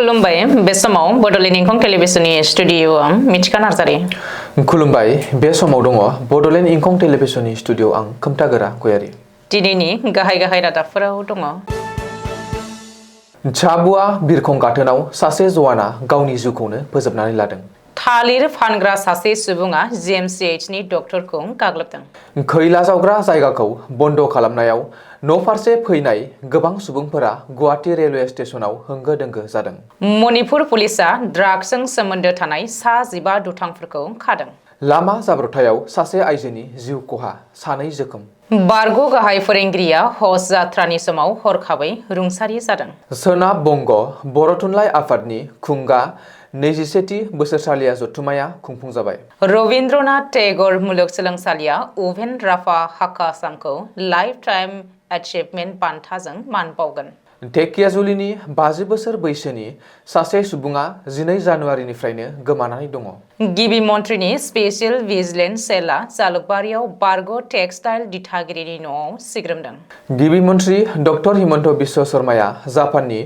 खुलुमबाय बे समाव बडलेण्ड इंखं टेलिभिजननि स्टुडिय'आव मिथिका नार्जारि। खुलुमबाय बे समाव दङ बडलेण्ड इंखं टेलिभिजननि स्टुडिय'आव आं खोमथागोरा गयारि। दिनैनि गाहाय रादाबफोराव दङ। झाबुआ बिरखं गाथोनाव सासे जवाना गावनि जिउखौनो फोजोबनानै लादों। थालिर फानग्रा सासे सुबुङा जिएमसिएचनि डक्टरखौ गाग्लोबदों। खैला जावग्रा जायगाखौ बन्द खालामनायाव न'फारसे फैनाय गोबां सुबुंफोरा गुवाहाटी रेलवे स्टेशनाव होंगो दोंगो जादों। मणिपुर पुलिसआ ड्राग्सजों सोमोन्दो थानाय 15 दुथांफोरखौ खादों। लामा जाब्रबथायाव सासे आइजोनि जिउ खहा, 2 जोखोम। बारग' गाहाय फोरोंगिरिया हज जात्रानि समाव हरखाबै रुंसारि जादों। सोनाब बंग बर' थुनलाइ आफादनि खुंगा 21थि बोसोरसालिया जथुमाया खुंफुंजाबाय। रवीन्द्रनाथ टेगर मुलुगसोलोंसालिया उपेन राभा हाकासामखौ लाइफ टाइम एचिभमेन्ट बान्थाजों मान बावगोन। धेकियाजुलिनि 50 बोसोर बैसोनि सासे सुबुङा 12 जानुवारिनिफ्रायनो गोमानानै दङ। गिबि मन्थ्रिनि स्पेसियेल भिजिलेन्स सेलआ जालुकबारियाव बारग' टेक्सटाइल दिथागिरिनि न'आव सिग्रोमदों। गिबि मन्थ्रि डक्टर हिमन्त बिश्व शर्माया जापाननि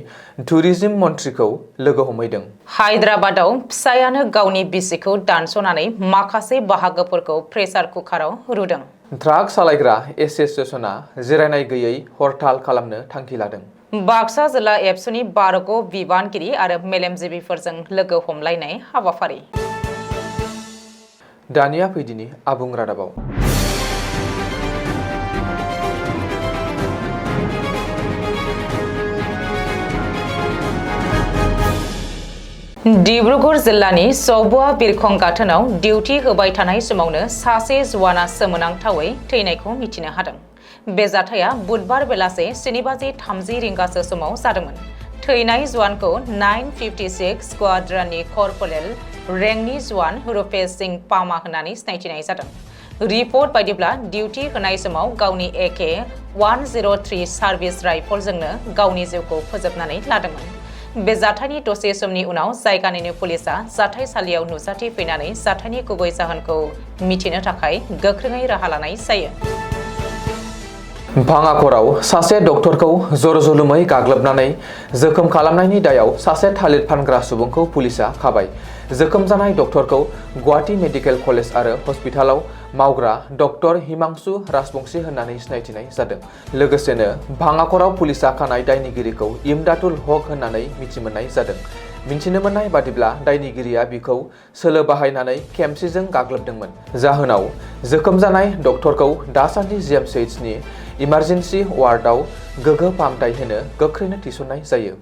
टुरिज्म मन्थ्रिखौ लोगो हमहैदों। हायद्राबादाव फिसायानो गावनि बिसिखौ दानस'नानै माखासे बाहागोफोरखौ प्रेसार कुकाराव रुदों। ट्राक सालायग्रा एस'सिएशना जिरायनाय गैयै हरताल खालामनो थांखि लादों। बाक्सा जिल्ला एबसुनि बारग' बिबानगिरि आरो मेलेमजिबिफोरजों लोगो हमलायनाय हाबाफारि। दानिया फैदिनि आबुं रादाबाव। डिब्रुगड़ जिल्लानि झाबुआ बिरखं गाथोनाव डिउटि होबाय थानाय समावनो सासे जवाना सोमोनांथावै थैनायखौ मिथिनो हादों। बे जाथाया बुधबार बेलासे 7:30 रिंगासो समाव जादोंमोन। थैनाय जवानखौ 956 स्क्वाड्रननि कर्परेल रेंकनि जवान रुपेश सिंह पामा होननानै सिनायथिनाय जादों। रिपर्ट बायदिब्ला डिउटि होनाय समाव गावनि AK-103 सार्भिस राइफलजोंनो गावनि जिउखौ फोजोबनानै लादोंमोन। बे जाथायनि दसे समनि उनाव जायगानिनो पुलिसआ जाथायसालियाव नुजाथिफैनानै जाथायनि गुबै जाहोनखौ मिथिनो थाखाय गोख्रोङै राहा लानाय जायो। भाङाखराव सासे डक्टरखौ जरजुलुमै गाग्लोबनानै जोखोम खालामनायनि दायाव सासे थालिर फानग्रा सुबुंखौ पुलिसआ खाबाय। जोखोम जानाय डक्टरखौ गुवाहाटी मेडिकेल कलेज आरो हस्पिटालाव मावग्रा डक्टर हिमांशु राजबंशी होननानै सिनायथिनाय जादों। लोगोसेनो भाङाखराव पुलिसआ खानाय दायनिगिरिखौ इमदादुल हक होननानै मिथिमोननाय जादों। मिन्थिनो मोननाय बादिब्ला दायनिगिरिया बिखौ सोलो बाहायनानै खेमसिजों गाग्लोबदोंमोन। जाहोनाव जोखोम जानाय डक्टरखौ दासान्दि जिएमसिएचनि इमारजेन्सि वार्डआव गोगो फाहामथाय होनो गोख्रैनो थिसननाय जायो।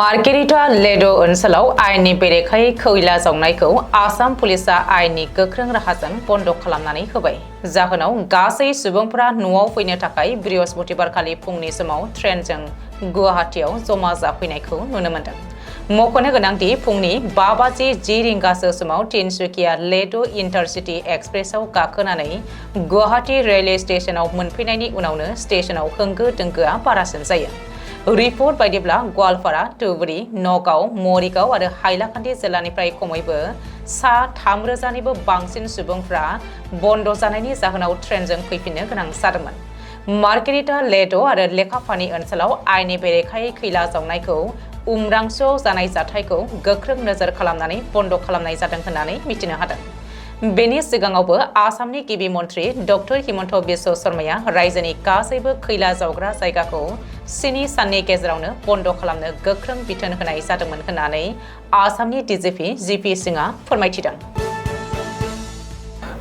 मार्केरिटा लेड' ओनसोलाव आयेननि बेरेखायै खैला जावनायखौ आसाम पुलिसआ आयेननि गोख्रों राहाजों बन्द खालामनानै होबाय। जाहोनाव गासै सुबुंफोरा न'आव फैनो थाखाय बृहस्पतिबारखालि फुंनि समाव ट्रेनजों गुवाहाटीआव जमा जाफैनायखौ नुनो मोन्दों। मख'नो गोनांदि फुंनि 5:10 रिंगासो समाव तिनसुकिया लेड' इन्टारसिटि एक्सप्रेसआव गाखोनानै गुवाहाटी रेलवे स्टेशनाव मोनफैनायनि उनावनो स्टेशनाव होंगो दोंगोआ बारासिन जायो। रिपर्ट बायदिब्ला गवालपारा, धुबुरी, नगाव, मरिगाव आरो हाइलाकान्दि जिल्लानिफ्राय खमैबो 3,000निबो बांसिन सुबुंफ्रा बन्द जानायनि जाहोनाव ट्रेनजों फैफिननो गोनां जादोंमोन। मार्केरिटा लेड' आरो लेखापानि ओनसोलाव आयेननि बेरेखायै खैला जावनायखौ उमरांसुआव जानाय जाथायखौ गोख्रों नोजोर खालामनानै बन्द खालामनाय जादों होननानै मिथिनो हादों। बेनि सिगाङावबो आसामनि गिबि मन्थ्रि डक्टर हिमन्त बिश्व शर्माया रायजोनि गासैबो खैला जावग्रा जायगाखौ 7 साननि गेजेरावनो बन्द खालामनो गोख्रों बिथोन होनाय जादोंमोन होननानै आसामनि DGP GP सिंहआ फोरमायथिदों।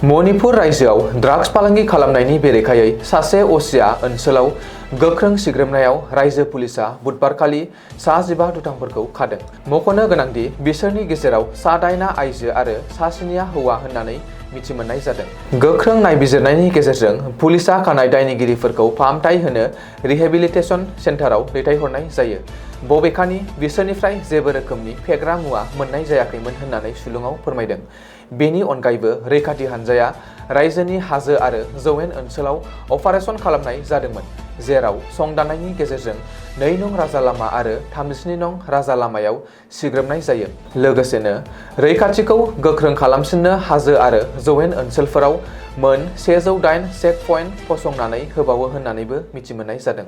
मणिपुर रायजोआव ड्राग्स फालांगि खालामनायनि बेरेखायै सासे असिया ओनसोलाव गोख्रों सिग्रोमनायाव रायजो पुलिसआ बुधबारखालि 15 दुथांफोरखौ खादों। मख'नो गोनांदि बिसोरनि गेजेराव 8 आइजो आरो 7 हौवा होननानै मिथिमोननाय जादों। गोख्रों नायबिजिरनायनि गेजेरजों पुलिसआ खानाय दायनिगिरिफोरखौ फाहामथाय होनो रिहेबिलिटेसन सेन्टाराव दैथायहरनाय जायो। बबेखानि बिसोरनिफ्राय जेबो रोखोमनि फेग्रा मुवा मोननाय जायाखैमोन होननानै सुलुङाव फोरमायदों। बेनि अनगायैबो रैखाथि हान्जाया रायजोनि हाजो आरो जौयेन ओनसोलाव अपारेसन खालामनाय जादोंमोन, जेराव संदाननायनि गेजेरजों 2 नं राजा लामा आरो 37 नं राजा लामायाव सिग्रोमनाय जायो। लोगोसेनो रैखाथिखौ गोख्रों खालामसिननो हाजो आरो जौयेन ओनसोलफोराव मोन 108 चेक पइन्ट फसंनानै होबावो होननानैबो मिथिमोननाय जादों।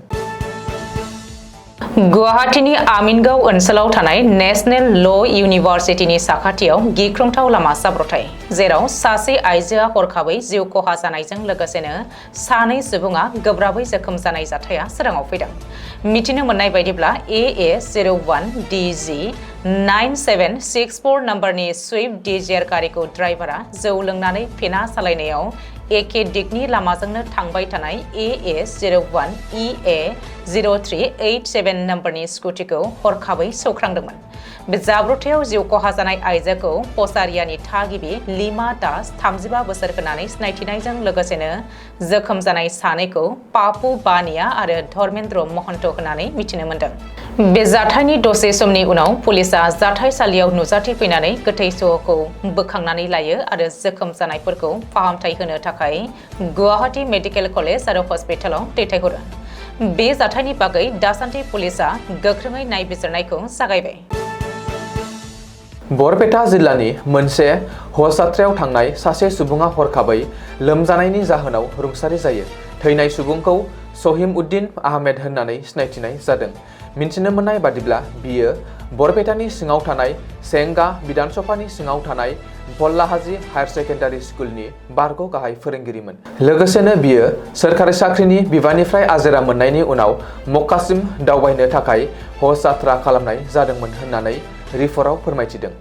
गुवाहाटीनि आमिनगाव ओनसोलाव थानाय नेशनेल ल' इउनिभार्सिटिनि साखाथियाव गिख्रंथाव लामा जाब्रथाय जेराव सासे आइजोआ हरखाबै जिउ खहा जानायजों लोगोसेनो सानै सुबुङा गोब्राबै जोखोम जानाय जाथाया सोराङाव फैदों। मिथिनो मोननाय बायदिब्ला AA01DG 9764 नम्बरनि स्विफ्ट डिजायर गारिखौ ड्राइभारा जौ लोंनानै फेना सालायनायाव एखे दिगनि लामाजोंनो थांबाय थानाय AA01EA 0387 नम्बरनि स्कुटिखौ हरखाबै सौख्रांदोंमोन। बे जाब्रथायाव जिउ खहा जानाय आइजोखौ पसारियानि थागिबि लिमा दास 35 बोसोर होनानै सिनायथिनायजों लोगोसेनो जोखोम जानाय सानैखौ पापु बानिया आरो धर्मेन्द्र महन्त होननानै मिथिनो मोन्दों। बे जाथायनि दसे समनि उनाव पुलिसआ जाथायसालियाव नुजाथिफैनानै गोथै सहखौ बोखांनानै लायो आरो जोखोम जानायफोरखौ फाहामथाय होनो थाखाय गुवाहाटी मेडिकेल कलेज आरो हस्पिटालाव दैथायहरो। बे जाथायनि बागै दासान्दि पुलिसआ गोख्रोङै नायबिजिरनायखौ जागायबाय। बरपेटा जिल्लानि मोनसे हज यात्रायाव थांनाय सासे सुबुङा हरखाबै लोमजानायनि जाहोनाव रुंसारि जायो। थैनाय सुबुंखौ सहिम उद्दिन आहमेद होननानै सिनायथिनाय जादों। मिन्थिनो मोननाय बादिब्ला बियो बरपेटानि सिङाव थानाय सेंगा बिधानसभानि सिङाव थानाय भल्लाहाजी हायर सेकेन्डारि स्कुलनि बारग' गाहाय फोरोंगिरिमोन। लोगोसेनो बियो सोरखारि साख्रिनि बिबाननिफ्राय आजिरा मोननायनि उनाव मक्कासिम दावबायनो थाखाय हज यात्रा खालामनाय जादोंमोन होननानै रिपर्टआव फोरमायथिदों।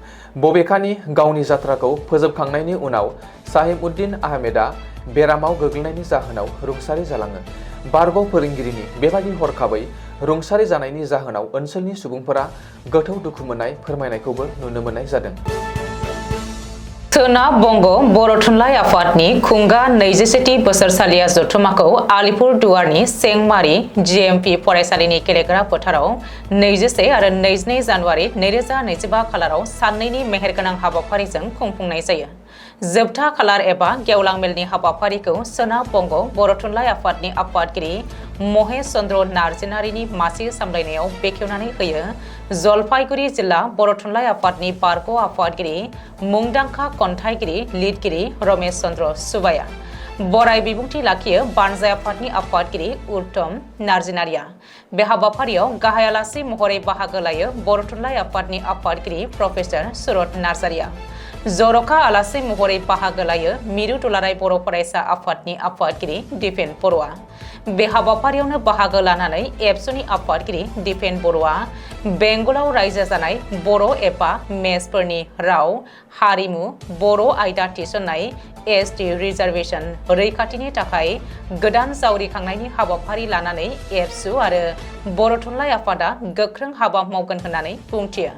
बबेखानि गावनि जात्राखौ फोजोबखांनायनि उनाव सहिम उद्दिन आहमेदा बेरामाव गोग्लैनायनि जाहोनाव रुंसारि जालाङो। बारग' फोरोंगिरिनि बेबादि हरखाबै रुंसारि जानायनि जाहोनाव ओनसोलनि सुबुंफोरा गोथौ दुखु मोननाय फोरमायनायखौबो नुनो मोननाय जादों। सोनाब बंग बर' थुनलाइ आफादनि खुंगा 21थि बोसोरसालिया जथुम्माखौ आलिपुरदुवारनि सेंमारि GMP फरायसालिनि गेलेग्रा फोथाराव 21 आरो 22 जानुवारि 2025 खालाराव साननैनि मेहेरगोनां हाबाफारिजों खुंफुंनाय जायो। जोबथा खालार एबा गेवलां मेलनि हाबाफारिखौ सोनाब बंग बर' थुनलाइ आफादनि आफादगिरि महेश चन्द्र नार्जिनारिनि मासि सामलायनायाव बेखेवनानै होयो जलपाइगुरि जिल्ला बर' थुनलाइ आफादनि बारग' आफादगिरि मुंदांखा खन्थाइगिरि लिरगिरि रमेश चन्द्र सुबाया। बराय बिबुंथि लाखियो बानजाय आफादनि आफादगिरि उत्तम नार्जिनारिया। बे हाबाफारियाव गाहाय आलासि महरै बाहागो लायो बर' थुनलाइ आफादनि आफादगिरि प्रफेसर सुरत नार्जारिया। जर'खा आलासि महरै बाहागो लायो मिरु दुलाराय बर' फरायसा आफादनि आफादगिरि दिपेन बर'आ। बे हाबाफारियावनो बाहागो लानानै एबसुनि आफादगिरि दिपेन बर'आ बेंगलाव रायजो जानाय बर' एबा मेसफोरनि राव हारिमु बर' आयदा थिसननाय ST रिजार्भेसन रैखाथिनि थाखाय गोदान जावरिखांनायनि हाबाफारि लानानै एबसु आरो बर' थुनलाइ आफादा गोख्रों हाबा मावगोन होननानै बुंथियो।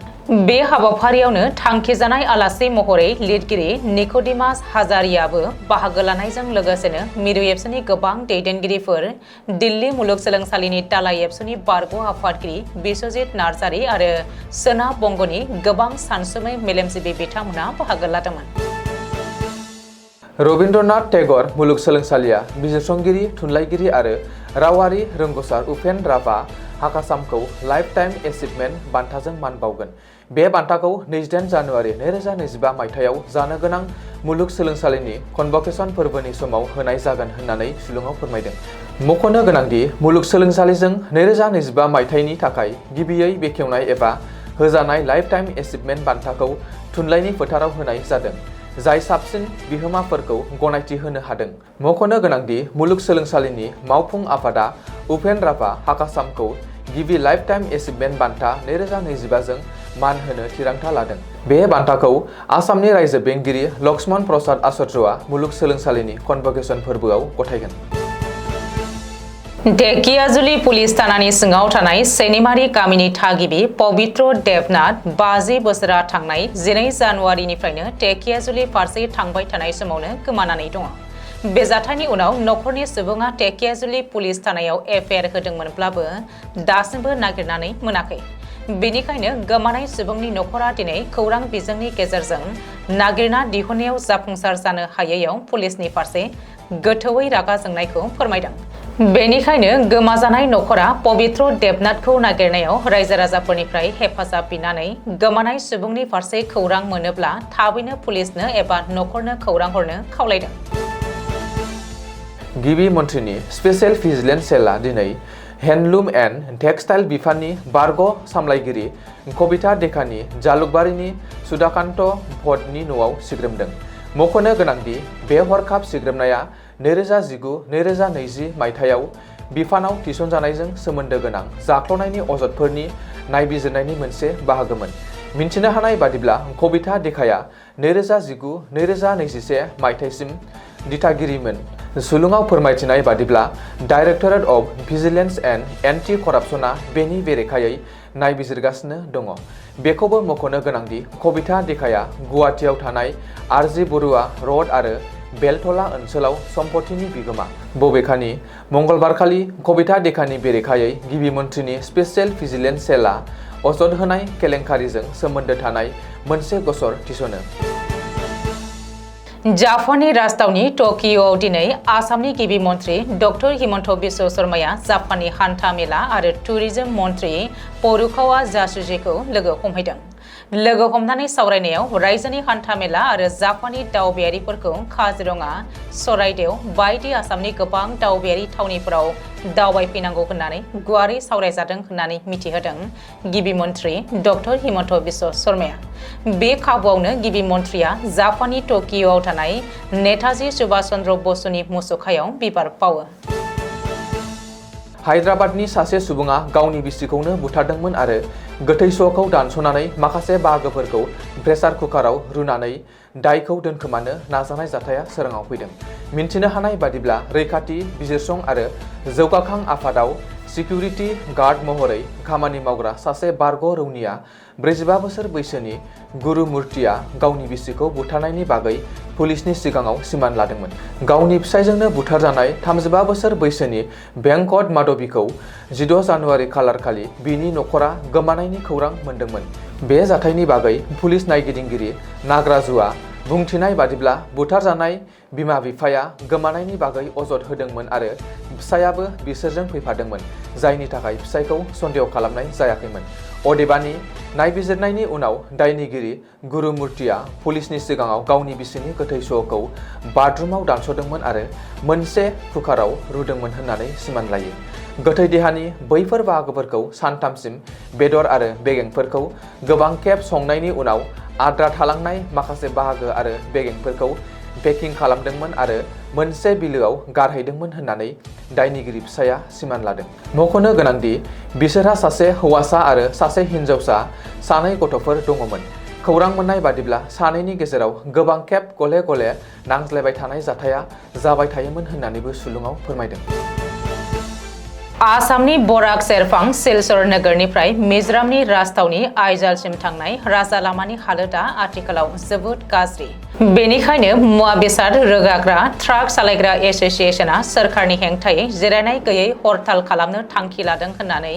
बे हाबाफारियावनो थांखिजानाय आलासि महरै लिरगिरि निक'डिमास हाजारियाबो बाहागो लानायजों लोगोसेनो मिरु एबसुनि गोबां दैदेनगिरिफोर, दिल्ली मुलुगसोलोंसालिनि दालाइ एबसुनि बारग' आफादगिरि बिश्वजित नार्जारि आरो सोनाब बंगनि गोबां सानसुमै मेलेमजिबि बिथांमोना बाहागो लादोंमोन। रबीन्द्रनाथ टेगर मुलुगसोलोंसालिया बिजिरसंगिरि, थुनलाइगिरि आरो रावारि रोंग'सार उपेन राभा हाकासामखौ लाइफ टाइम एचिभमेन्ट बान्थाजों मान बावगोन। बे बान्थाखौ 28 जानुवारि 2025 मायथाइयाव जानो गोनां मुलुगसोलोंसालिनि कनभकेसन फोरबोनि समाव होनाय जागोन होननानै सुलुङाव फोरमायदों। मख'नो गोनांदि मुलुगसोलोंसालिजों 2025 मायथाइनि थाखाय गिबियै बेखेवनाय एबा होजानाय लाइफ टाइम एचिभमेन्ट बान्थाखौ थुनलाइनि फोथाराव होनाय जादों, जाय साबसिन बिहोमाफोरखौ गनायथि होनो हादों। मख'नो गोनांदि मुलुगसोलोंसालिनि मावफुं आफादा उपेन राभा हाकासामखौ गिबि लाइफ टाइम एचिभमेन्ट बान्था 2025 जों मान होनो थिरांथा लादों। बे बान्थाखौ आसामनि रायजो बेंगिरि लक्ष्मण प्रसाद आचार्यआ मुलुगसोलोंसालिनि कनभकेसन फोरबोआव गथायगोन। ढेकियाजुलि पुलिस थानानि सिङाव थानाय सेनिमारि गामिनि थागिबि पबित्र देबनाथ 50 बोसोरा थांनाय 12 जानुवारिनिफ्रायनो ढेकियाजुलि फारसे थांबाय थानाय समावनो गोमानानै दङ। बे जाथायनि उनाव नखरनि सुबुङा ढेकियाजुलि पुलिस थानायाव एफआइआर होदोंमोनब्लाबो दासिमबो नागिरनानै मोनाखै। बेनिखायनो गोमानाय सुबुंनि नखरा दिनै खौरां बिजोंनि गेजेरजों नागिरना दिहुननायाव जाफुंसार जानो हायैयाव पुलिसनि फारसे गोथौयै रागा जोंनायखौ फोरमायदों। बेनिखायनो गोमाजानाय नखरा पबित्र देबनाथखौ नागिरनायाव रायजो राजाफोरनिफ्राय हेफाजाब बिनानै गोमानाय सुबुंनि फारसे खौरां मोनोब्ला थाबैनो पुलिसनो एबा नखरनो खौरां हरनो खावलायदों। गिबि मन्थ्रिनि स्पेशेल भिजिलेन्स सेलआ दिनै हेन्डलुम एन्ड टेक्सटाइल बिफाननि बारग' सामलायगिरि कबिता डेकानि जालुकबारिनि सुदाकान्त भटनि न'आव सिग्रोमदों। मख'नो गोनांदि बे हरखाब सिग्रोमनाया 2019-2020 मायथाइयाव बिफानाव थिसनजानायजों सोमोन्दो गोनां जाख्ल'नायनि अजदफोरनि नायबिजिरनायनि मोनसे बाहागोमोन। मिन्थिनो हानाय बादिब्ला कबिता डेकाया 2019-2021 मायथाइसिम दिथागिरिमोन। सुलुङाव फोरमायथिनाय बादिब्ला directorate of vigilance and anti करापसनआ बेनि बेरेखायै नायबिजिरगासिनो दङ। बेखौबो मख'नो गोनांदि कबिता डेकाया गुवाहाटीआव थानाय आरजि बरुवा रड आरो बेलतला ओनसोलाव सम्पथिनि बिगोमा। बबेखानि मंगलबारखालि कबिता डेकानि बेरेखायै गिबि मन्थ्रिनि स्पेसियेल भिजिलेन्स सेलआ अजद होनाय केलेंकारिजों सोमोन्दो थानाय मोनसे गसर थिसनो। जापाननि राजथावनि टकिय'आव दिनै आसामनि गिबि मन्थ्रि डक्टर हिमन्त बिश्व शर्माया जापाननि हान्था मेला आरो टुरिजम मन्थ्रि परुकावा जासुजिखौ लोगो हमहैदों। लोगो हमनानै सावरायनायाव रायजोनि हान्था मेला आरो जापाननि दावबायारिफोरखौ काजिरङा, चराइदेव बायदि आसामनि गोबां दावबायारि थावनिफोराव दावबायफैनांगौ होननानै गुवारै सावरायजादों होननानै मिथिहोदों गिबि मन्थ्रि डक्टर हिमन्त बिश्व शर्माया। बे खाबुआवनो गिबि मन्थ्रिया जापाननि टकिय'आव थानाय नेताजी सुभाष चन्द्र बसुनि मुसुखायाव बिबार बावो। हायद्राबादनि सासे सुबुङा गावनि बिसिखौनो बुथारदोंमोन आरो गोथै सहखौ दानस'नानै माखासे बाहागोफोरखौ प्रेसार कुकाराव रुनानै दायखौ दोनखोमानो नाजानाय जाथाया सोराङाव फैदों। मिन्थिनो हानाय बादिब्ला रैखाथि बिजिरसं आरो जौगाखां आफादाव सिकिउरिटि गार्ड महरै खामानि मावग्रा सासे बारग' रौनिया 45 बोसोर बैसोनि गुरुमुर्तिया गावनि बिसिखौ बुथारनायनि बागै पुलिसनि सिगाङाव सिमान लादोंमोन। गावनि फिसायजोंनो बुथारजानाय 35 बोसोर बैसोनि वेंकट माधवीखौ 16 जानुवारि खालारखालि बिनि नखरा गोमानायनि खौरां मोन्दोंमोन। बे जाथायनि बागै पुलिस नायगिदिंगिरि नागराजुआ बुंथिनाय बादिब्ला बुथारजानाय बिमा बिफाया गोमानायनि बागै अजद होदोंमोन आरो फिसायाबो बिसोरजों फैफादोंमोन, जायनि थाखाय फिसायखौ सन्देह खालामनाय जायाखैमोन। अदेबानि नायबिजिरनायनि उनाव दायनिगिरि गुरुमुर्तिया पुलिसनि सिगाङाव गावनि बिसिनि गोथै सहखौ बाथरुमाव दानस'दोंमोन आरो मोनसे कुकाराव रुदोंमोन होननानै सिमान लायो। गोथै देहानि बैफोर बाहागोफोरखौ सानथामसिम बेदर आरो बेगेंफोरखौ गोबां खेब संनायनि उनाव आद्रा थालांनाय माखासे बाहागो आरो बेगेंफोरखौ पेकिं खालामदोंमोन आरो मोनसे बिलोआव गारहैदोंमोन होननानै दायनिगिरि फिसाया सिमान लादों। मख'नो गोनांदि बिसोरहा सासे हौवासा आरो सासे हिनजावसा सानै गथ'फोर दङमोन। खौरां मोननाय बादिब्ला सानैनि गेजेराव गोबां खेब गले गले नांज्लायबाय थानाय जाथाया जाबाय थायोमोन होननानैबो सुलुङाव फोरमायदों। आसामनि बराक सेरफां सिलचर नोगोरनिफ्राय मिजोरामनि राजथावनि आइजलसिम थांनाय राजा लामानि हालोदा आथिखालाव जोबोद गाज्रि। बेनिखायनो मुवा बेसाद रोगाग्रा ट्राक सालायग्रा एसोसिएशनआ सोरखारनि हेंथायै जिरायनाय गैयै हरताल खालामनो थांखि लादों होननानै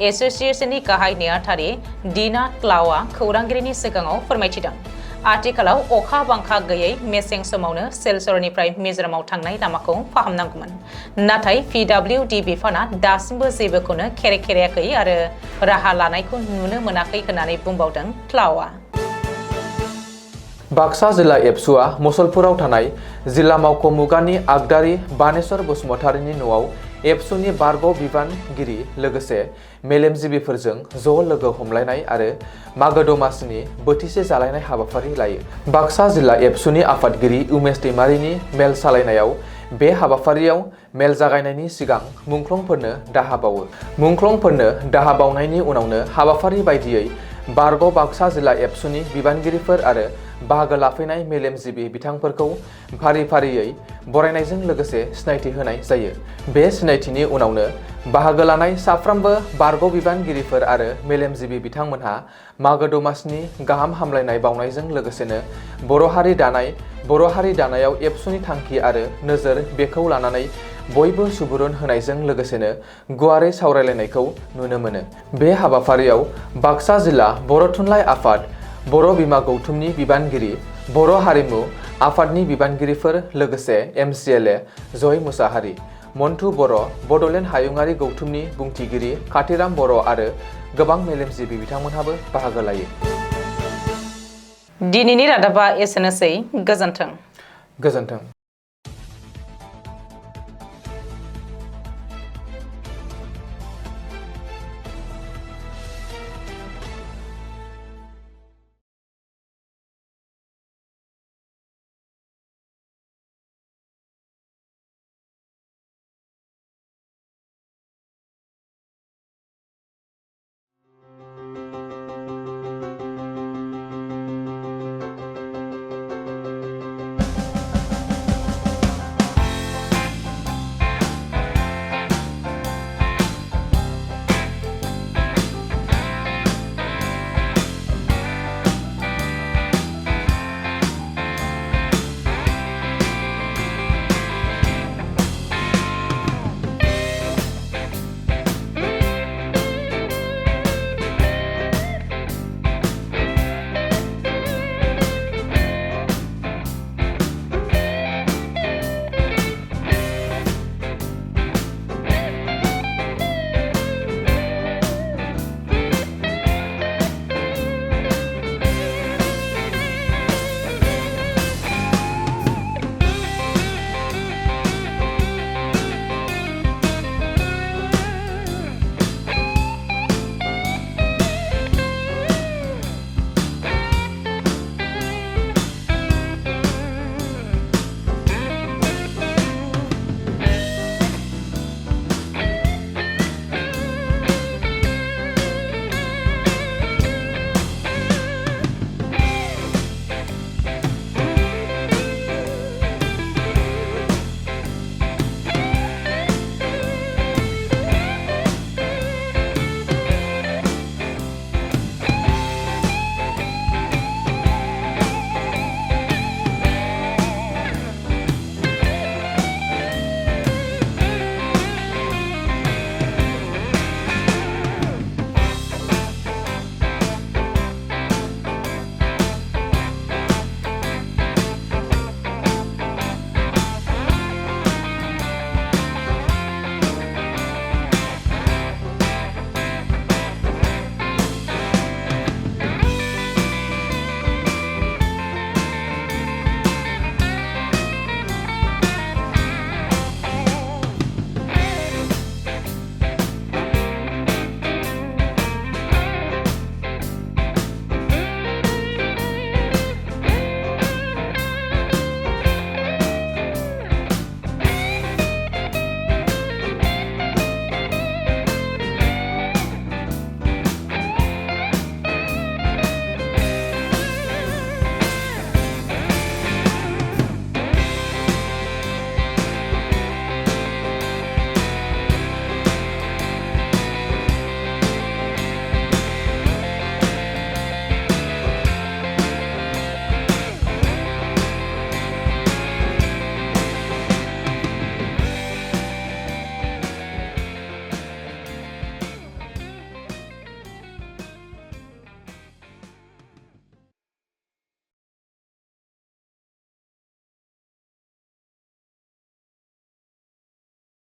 एसोसिएशननि गाहाय नेहाथारि दिना क्लाउआ खौरांगिरिनि सिगाङाव फोरमायथिदों। आथिखालाव अखा बांखा गैयै मेसें समावनो सिलचरनिफ्राय मिजोरामाव थांनाय लामाखौ फाहामनांगौमोन, नाथाय पिडब्लिउडि बिफाना दासिमबो जेबोखौनो खेरायाखै आरो राहा लानायखौ नुनो मोनाखै होननानै बुंबावदों क्लाउआ। बाक्सा जिल्ला एबसुआ मुसलपुराव थानाय जिल्ला मावख' मुगानि आगदारि बानेश्वर बसुमतारीनि न'आव एबसुनि बारग' बिबानगिरि लोगोसे मेलेमजिबिफोरजों ज' लोगो हमलायनाय आरो मागो दमासिनि बोथिसे जालायनाय हाबाफारि लायो। बाक्सा जिल्ला एबसुनि आफादगिरि उमेश दैमारिनि मेल सालायनायाव बे हाबाफारियाव मेल जागायनायनि सिगां मुंख्लंफोरनो दाहा बावो। मुंख्लंफोरनो दाहा बावनायनि उनावनो हाबाफारि बायदियै बारग' बाक्सा जिल्ला एबसुनि बिबानगिरिफोर आरो बाहागो लाफैनाय मेलेमजिबि बिथांफोरखौ फारि फारियै बरायनायजों लोगोसे सिनायथि होनाय जायो। बे सिनायथिनि उनावनो बाहागो लानाय साफ्रोमबो बारग' बिबानगिरिफोर आरो मेलेमजिबि बिथांमोनहा मागो दमासिनि गाहाम हामलायनाय बावनायजों लोगोसेनो बर' हारि दानायाव एबसुनि थांखि आरो नोजोर बेखौ लानानै बयबो सुबुरुन होनायजों लोगोसेनो गुवारै सावरायलायनायखौ नुनो मोनो। बे हाबाफारियाव बाक्सा जिल्ला बर' थुनलाइ आफाद, बर' बिमा गौथुमनि बिबानगिरि, बर' हारिमु आफादनि बिबानगिरिफोर लोगोसे MCLA जय मुसाहारि, मन्टु बर' बड'लेण्ड हायुङारि गौथुमनि बुंथिगिरि काथिराम बर' आरो गोबां मेलेमजिबि बिथांमोनहाबो बाहागो लायो। दिनैनि रादाबा एसेनोसै। गोजोन्थों।